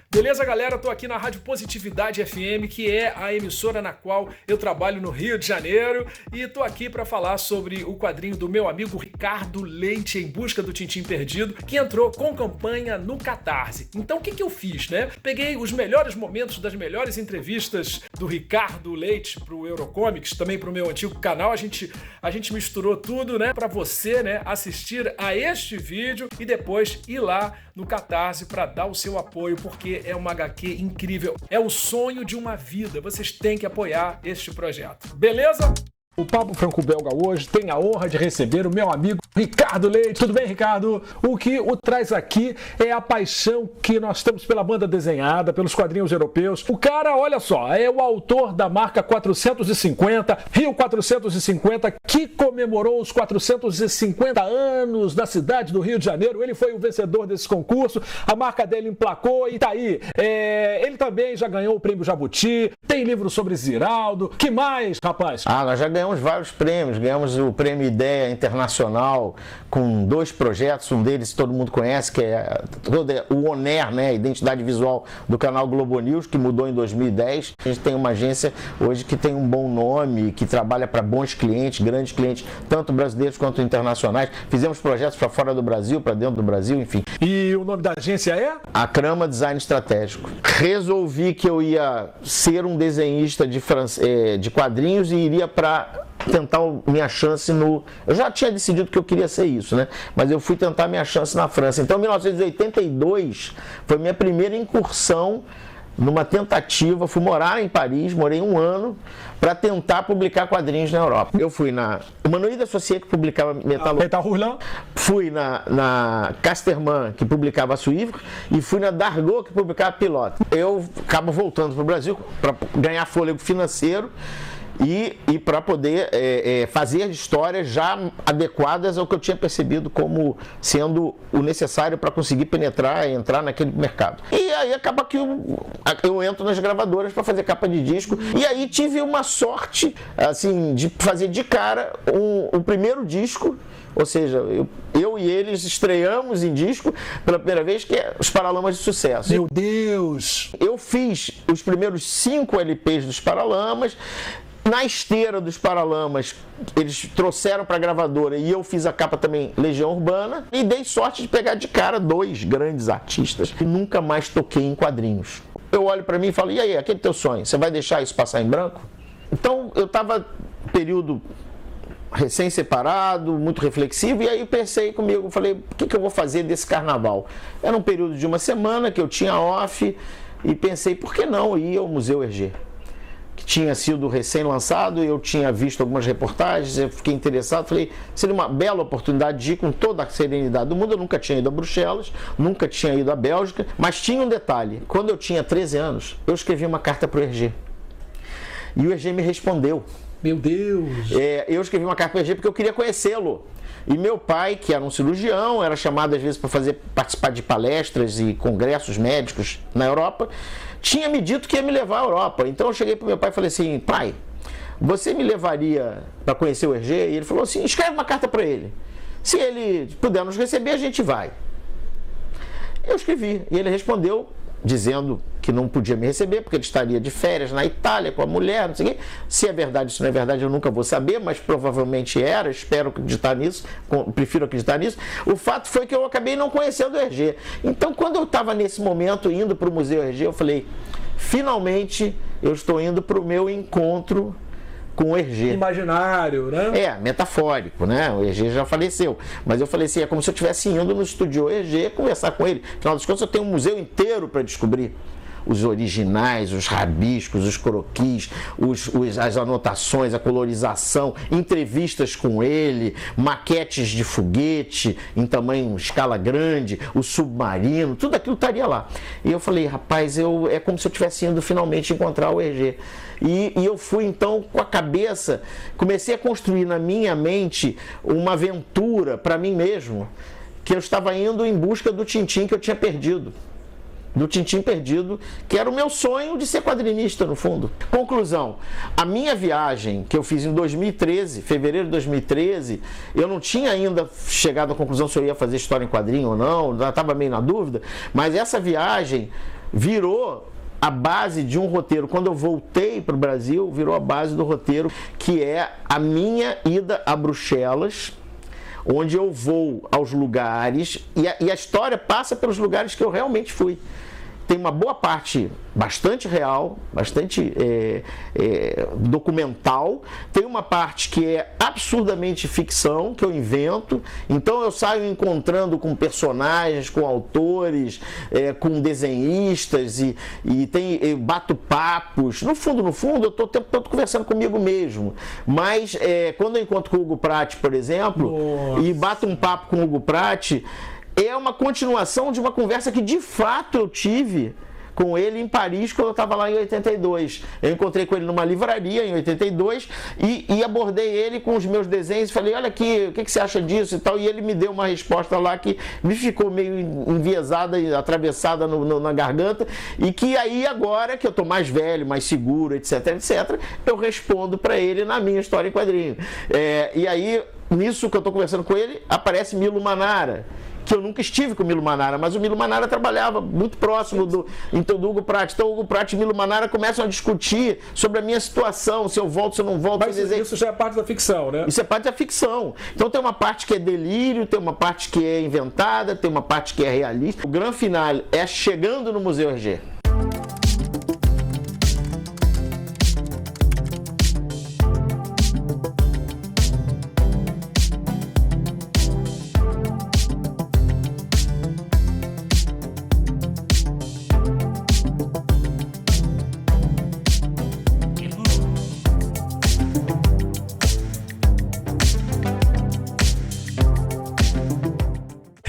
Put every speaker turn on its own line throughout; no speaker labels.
Beleza, galera? Tô aqui na Rádio Positividade FM, que é a emissora na qual eu trabalho no Rio de Janeiro, e tô aqui para falar sobre o quadrinho do meu amigo Ricardo Leite, Em Busca do Tintim Perdido, que entrou com campanha no Catarse. Então, o que eu fiz, né? Peguei os melhores momentos das melhores entrevistas do Ricardo Leite pro Eurocomics, também pro meu antigo canal. A gente misturou tudo, né, para você, né, assistir a este vídeo e depois ir lá no Catarse para dar o seu apoio, porque é uma HQ incrível. É o sonho de uma vida. Vocês têm que apoiar este projeto. Beleza? O Papo Franco-Belga hoje tem a honra de receber o meu amigo Ricardo Leite. Tudo bem, Ricardo? O que o traz aqui é a paixão que nós temos pela banda desenhada, pelos quadrinhos europeus. O cara, olha só, é o autor da marca 450, Rio 450, que comemorou os 450 anos da cidade do Rio de Janeiro. Ele foi o vencedor desse concurso, a marca dele emplacou e tá aí. Ele também já ganhou o prêmio Jabuti, tem livro sobre Ziraldo. Que mais, rapaz?
Nós já ganhamos vários prêmios. Ganhamos o Prêmio Ideia Internacional com 2 projetos, um deles todo mundo conhece, que é o ONER, né, a identidade visual do canal Globo News, que mudou em 2010. A gente tem uma agência hoje que tem um bom nome, que trabalha para bons clientes, grandes clientes, tanto brasileiros quanto internacionais. Fizemos projetos para fora do Brasil, para dentro do Brasil, enfim.
E o nome da agência é?
Acrama Design Estratégico. Resolvi que eu ia ser um desenhista de quadrinhos e iria para tentar minha chance no... Eu já tinha decidido que eu queria ser isso, né? Mas eu fui tentar minha chance na França. Então, em 1982, foi minha primeira incursão numa tentativa. Fui morar em Paris, morei 1 ano, para tentar publicar quadrinhos na Europa. Eu fui na Humanoïde Associé, que publicava
Metal Hurlant.
Fui na Casterman, que publicava Suivre, e fui na Dargaud, que publicava Pilote. Eu acabo voltando para o Brasil para ganhar fôlego financeiro e para poder fazer histórias já adequadas ao que eu tinha percebido como sendo o necessário para conseguir penetrar e entrar naquele mercado. E aí acaba que eu entro nas gravadoras para fazer capa de disco, e aí tive uma sorte assim de fazer de cara o primeiro disco. Ou seja, eu e eles estreamos em disco pela primeira vez, que é os Paralamas de Sucesso.
Meu Deus!
Eu fiz os primeiros 5 LPs dos Paralamas. Na esteira dos Paralamas, eles trouxeram para a gravadora e eu fiz a capa também, Legião Urbana, e dei sorte de pegar de cara 2 grandes artistas e nunca mais toquei em quadrinhos. Eu olho para mim e falo, e aí, aquele teu sonho, você vai deixar isso passar em branco? Então, eu estava período recém-separado, muito reflexivo, e aí pensei comigo, falei, o que eu vou fazer desse carnaval? Era um período de 1 semana que eu tinha off, e pensei, por que não ir ao Museu Hergé? Que tinha sido recém-lançado, eu tinha visto algumas reportagens, eu fiquei interessado, falei, seria uma bela oportunidade de ir com toda a serenidade do mundo. Eu nunca tinha ido a Bruxelas, nunca tinha ido à Bélgica, mas tinha um detalhe, quando eu tinha 13 anos, eu escrevi uma carta para o Hergé, e o Hergé me respondeu.
Meu Deus!
Eu escrevi uma carta para o Hergé porque eu queria conhecê-lo. E meu pai, que era um cirurgião, era chamado às vezes para participar de palestras e congressos médicos na Europa, tinha me dito que ia me levar à Europa. Então eu cheguei para o meu pai e falei assim, pai, você me levaria para conhecer o Hergé? E ele falou assim, escreve uma carta para ele. Se ele puder nos receber, a gente vai. Eu escrevi e ele respondeu dizendo que não podia me receber porque ele estaria de férias na Itália com a mulher, não sei o quê. Se é verdade, se não é verdade, eu nunca vou saber, mas provavelmente era, espero acreditar nisso, prefiro acreditar nisso. O fato foi que eu acabei não conhecendo o Hergé. Então, quando eu estava nesse momento indo para o Museu Hergé, eu falei, finalmente eu estou indo para o meu encontro com o Hergé.
Imaginário, né?
Metafórico, né? O Hergé já faleceu. Mas eu falei assim, é como se eu estivesse indo no estúdio Hergé conversar com ele. Afinal das contas, eu tenho um museu inteiro para descobrir. Os originais, os rabiscos, os croquis, as anotações, a colorização, entrevistas com ele, maquetes de foguete em tamanho, escala grande, o submarino, tudo aquilo estaria lá. E eu falei, rapaz, é como se eu estivesse indo finalmente encontrar o Hergé. E eu fui então com a cabeça, comecei a construir na minha mente uma aventura para mim mesmo, que eu estava indo em busca do Tintim que eu tinha perdido. do Tintim Perdido, que era o meu sonho de ser quadrinista, no fundo. Conclusão, a minha viagem que eu fiz em 2013, fevereiro de 2013, eu não tinha ainda chegado à conclusão se eu ia fazer história em quadrinho ou não, já estava meio na dúvida, mas essa viagem virou a base de um roteiro. Quando eu voltei para o Brasil, virou a base do roteiro, que é a minha ida a Bruxelas, onde eu vou aos lugares e a história passa pelos lugares que eu realmente fui. Tem uma boa parte bastante real, bastante documental. Tem uma parte que é absurdamente ficção, que eu invento. Então eu saio encontrando com personagens, com autores, com desenhistas e bato papos. No fundo, eu estou o tempo todo conversando comigo mesmo. Mas quando eu encontro com o Hugo Pratt, por exemplo, e bato um papo com o Hugo Pratt, é uma continuação de uma conversa que de fato eu tive com ele em Paris quando eu estava lá em 82. Eu encontrei com ele numa livraria em 82 e abordei ele com os meus desenhos e falei, olha aqui, o que você acha disso e tal, e ele me deu uma resposta lá que me ficou meio enviesada e atravessada na garganta, e que aí agora que eu estou mais velho, mais seguro, etc, eu respondo para ele na minha história em quadrinho. E aí, nisso que eu estou conversando com ele, aparece Milo Manara, que eu nunca estive com o Milo Manara, mas o Milo Manara trabalhava muito próximo do Hugo Pratt. Então o Hugo Pratt e o Milo Manara começam a discutir sobre a minha situação, se eu volto, se eu não volto.
Mas isso já é parte da ficção, né?
Isso é parte da ficção. Então tem uma parte que é delírio, tem uma parte que é inventada, tem uma parte que é realista. O grande final é chegando no Museu Hergé.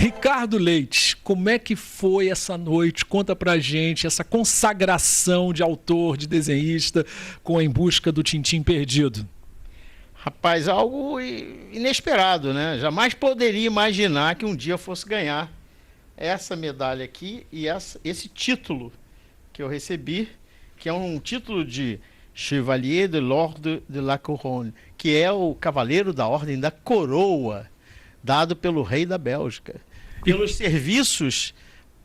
Ricardo Leite, como é que foi essa noite? Conta pra gente essa consagração de autor, de desenhista, com Em Busca do Tintim Perdido.
Rapaz, algo inesperado, né? Jamais poderia imaginar que um dia eu fosse ganhar essa medalha aqui e esse título que eu recebi, que é um título de Chevalier de l'Ordre de la Couronne, que é o Cavaleiro da Ordem da Coroa, dado pelo rei da Bélgica, pelos serviços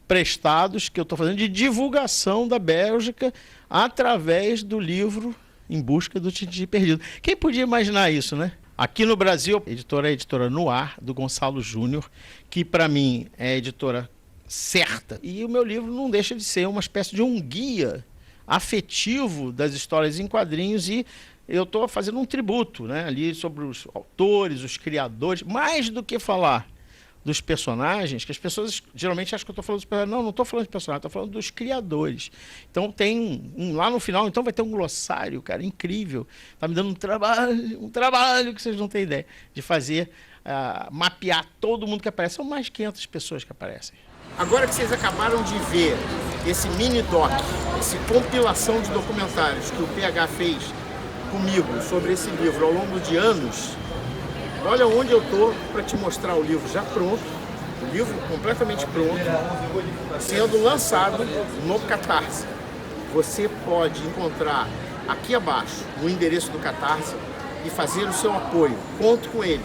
prestados que eu estou fazendo de divulgação da Bélgica através do livro Em Busca do Tintim Perdido. Quem podia imaginar isso, né? Aqui no Brasil, a editora Noir, do Gonçalo Júnior, que para mim é a editora certa. E o meu livro não deixa de ser uma espécie de um guia afetivo das histórias em quadrinhos, e eu estou fazendo um tributo, né, ali sobre os autores, os criadores, mais do que falar dos personagens, que as pessoas geralmente acham que eu estou falando dos personagens. Não estou falando de personagens, estou falando dos criadores. Então tem lá no final, então vai ter um glossário, cara, incrível. Está me dando um trabalho que vocês não têm ideia, de fazer, mapear todo mundo que aparece. São mais de 500 pessoas que aparecem.
Agora que vocês acabaram de ver esse mini-doc, essa compilação de documentários que o PH fez comigo sobre esse livro ao longo de anos, olha onde eu estou para te mostrar o livro já pronto, o livro completamente pronto, sendo lançado no Catarse. Você pode encontrar aqui abaixo o endereço do Catarse e fazer o seu apoio. Conto com ele.